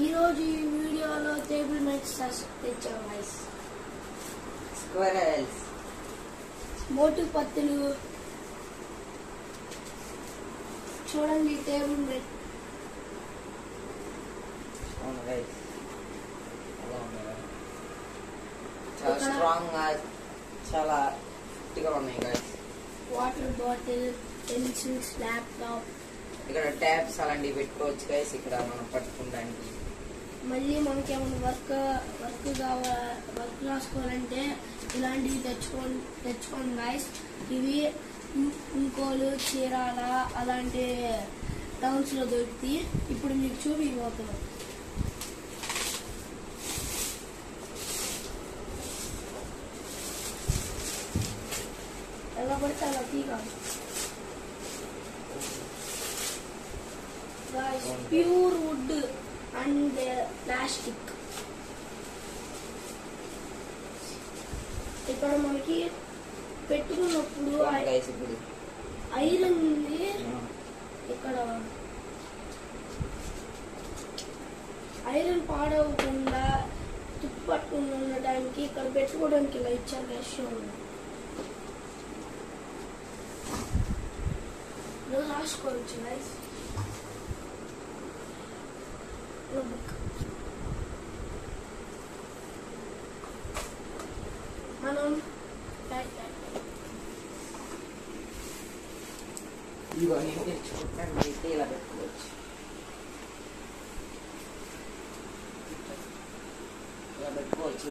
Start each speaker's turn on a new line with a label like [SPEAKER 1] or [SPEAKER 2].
[SPEAKER 1] ఈరోజు ఈ వీడియోలో టేబుల్ మేట్స్ తెచ్చాం గైస్.
[SPEAKER 2] స్క్విరల్స్,
[SPEAKER 1] మోటు పత్తులు చూడండి. టేబుల్ మేట్
[SPEAKER 2] అవును గైస్, అలా ఉన్నాయి. చాలా స్ట్రాంగ్ గా, చాలా గట్టిగా ఉన్నాయి guys.
[SPEAKER 1] Water bottle, pencils, laptop,
[SPEAKER 2] ఇక్కడ ట్యాబ్స్ అలాంటివి పెట్టుకోవచ్చు గైస్. ఇక్కడ మనం పట్టుకోవడానికి
[SPEAKER 1] మళ్ళీ మనకి ఏమైనా వర్క్ రాసుకోవాలంటే ఇలాంటివి తెచ్చుకోండి గైస్. ఇవి ఇంకోలు, చీరాల అలాంటి టౌన్స్ లో దొరుకుతాయి. ఇప్పుడు మీకు చూపిపోతున్నాం. ఎలా పడితే అలా తీయాలి guys. Pure wood and plastic. ఇక్కడ మనకి పెట్టుకున్నప్పుడు ఐరన్ ఉంది. ఇక్కడ ఐరన్ పాడవకుండా తుప్పు పట్టుకుని ఉండడానికి ఇక్కడ పెట్టుకోవడానికి ఇలా ఇచ్చారు గైస్. రాసుకోవచ్చు గైస్. మనం
[SPEAKER 2] ఇవన్నీ చూడండి, ఇలా పెట్టుకోవచ్చు. ఇలా పెట్టుకోవచ్చు